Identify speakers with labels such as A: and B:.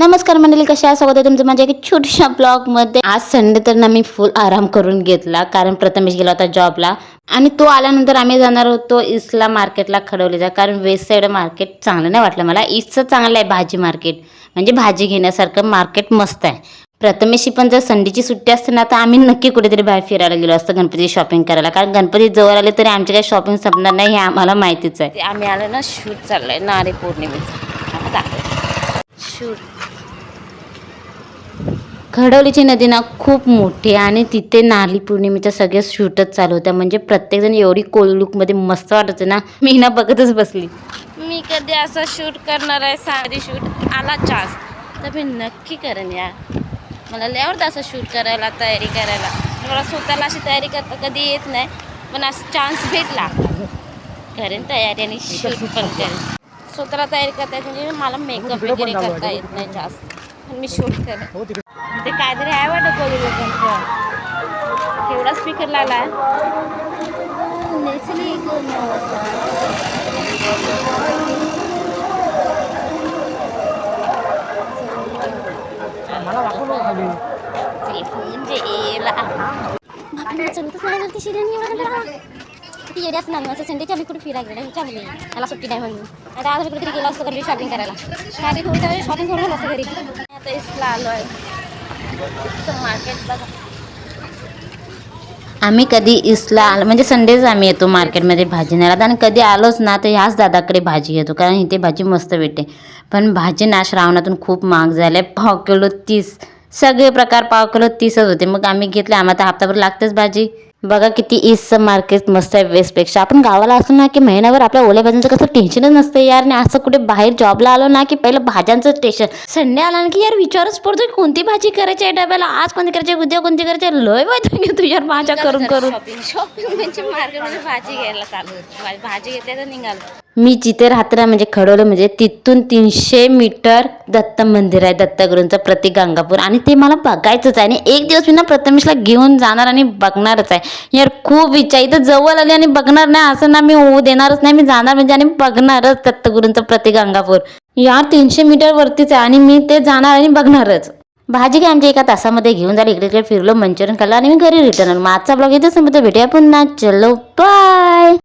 A: नमस्कार मंडळी, कशा आहे? स्वागत आहे तुमचं माझ्या एका छोट्याशा ब्लॉगमध्ये। आज संडे तर ना मी फुल आराम करून घेतला, कारण प्रथमेश गेला होता जॉबला आणि तो आल्यानंतर आम्ही जाणार होतो ईस्टला मार्केटला खडवलीचा, कारण वेस्ट साईड मार्केट चांगलं नाही वाटलं मला। ईस्टचं चांगलं आहे भाजी मार्केट, म्हणजे भाजी घेण्यासारखं मार्केट मस्त आहे। प्रथमेशची पण जर संडेची सुट्टी असते ना तर आम्ही नक्की कुठेतरी बाहेर फिरायला गेलो असतो गणपती शॉपिंग करायला, कारण गणपती जवळ आले तरी आमची काही शॉपिंग संपणार नाही हे आम्हाला माहितीच आहे। आम्ही आलो ना, शूट चाललंय नारी पौर्णिमेचा शूट। खडवलीची नदी ना खूप मोठी आहे आणि तिथे नारळी पौर्णिमेच्या सगळे शूटच चालू होत्या, म्हणजे प्रत्येकजण एवढी कोळी लुकमध्ये मस्त वाटत ना, मी ना बघतच बसली। मी कधी असं शूट करणार आहे, साडी शूट आला चान्स तर मी नक्की करेन यार। मला लय आवडतं असं शूट करायला, तयारी करायला। मला स्वतःला अशी तयारी करता कधी येत नाही, पण असं चान्स भेटला करेन तयारी आणि शूट पण करेन। स्वतःला तयारी करता येत म्हणजे मला मेकअप वगैरे करता येत नाही जास्त, पण मी शूट करेन। ते काहीतरी आहे वाटत कोणी लोकांचं, केवढा स्पीकर लागला आहे। ती येडी असणार ना, संडेची आम्ही कुठे फिरायला गेलो चांगली, मला सुट्टी नाही म्हणून। आता आज कुठेतरी गेलो असतो घरी शॉपिंग करायला, काय थोडं शॉपिंग करून आलो असतो घरी। आता इसला आलो आहे मार्केट बघा। आम्ही कधी ईस्टला आलो म्हणजे संडेच आम्ही येतो मार्केटमध्ये भाजी न्यायला, आणि कधी आलोच ना तर ह्याच दादाकडे भाजी घेतो, कारण इथे भाजी मस्त भेटते। पण भाजी ना श्रावणातून खूप महाग झाले, पाव किलो 30, सगळे प्रकार पाव किलो 30च होते। मग आम्ही घेतले, आम्हाला तर हप्ताभर लागतेच भाजी। बघा किती ईस्टचं मार्केट मस्त आहे वेस्टपेक्षा। आपण गावाला असलो ना की महिनाभर आपल्या ओल्या भाज्यांचं कसं टेन्शनच नसतं यार, आणि असं कुठे बाहेर जॉबला आलो ना की पहिलं भाज्यांचं टेन्शन। संडे आला ना की यार विचारच पडतो कोणती भाजी करायची आहे डब्याला, आज कोणती करायची, उद्या कोणती करायची, लय माहिती तू यार भाज्या करून करून। शॉपिंग म्हणजे मार्केटमध्ये भाजी घ्यायला चालू, भाजी घेतल्या तर निघालो। मी जिथे राहते ना म्हणजे खडवलं, म्हणजे तिथून 300 मीटर दत्त मंदिर आहे, दत्तगुरूंचं प्रतीक गंगापूर, आणि ते मला बघायचंच आहे। आणि एक दिवस मी ना प्रथमेशला घेऊन जाणार आणि बघणारच आहे यार। खूप इच्छा, इथं जवळ आली आणि बघणार नाही असं ना मी होऊ देणारच नाही, मी जाणार म्हणजे आणि बघणारच दत्तगुरूंचं प्रतीक गंगापूर यार। 300 मीटर वरतीच आहे आणि मी ते जाणार आणि बघणारच। भाजी काय आमच्या एका तासामध्ये घेऊन झाली, इकडे इकडे फिरलो, मंचुरियन खाल्लं आणि मी घरी रिटर्न आलो। आजचा ब्लॉग इथेच संपतो, भेटूया पुन्हा, चलो बाय।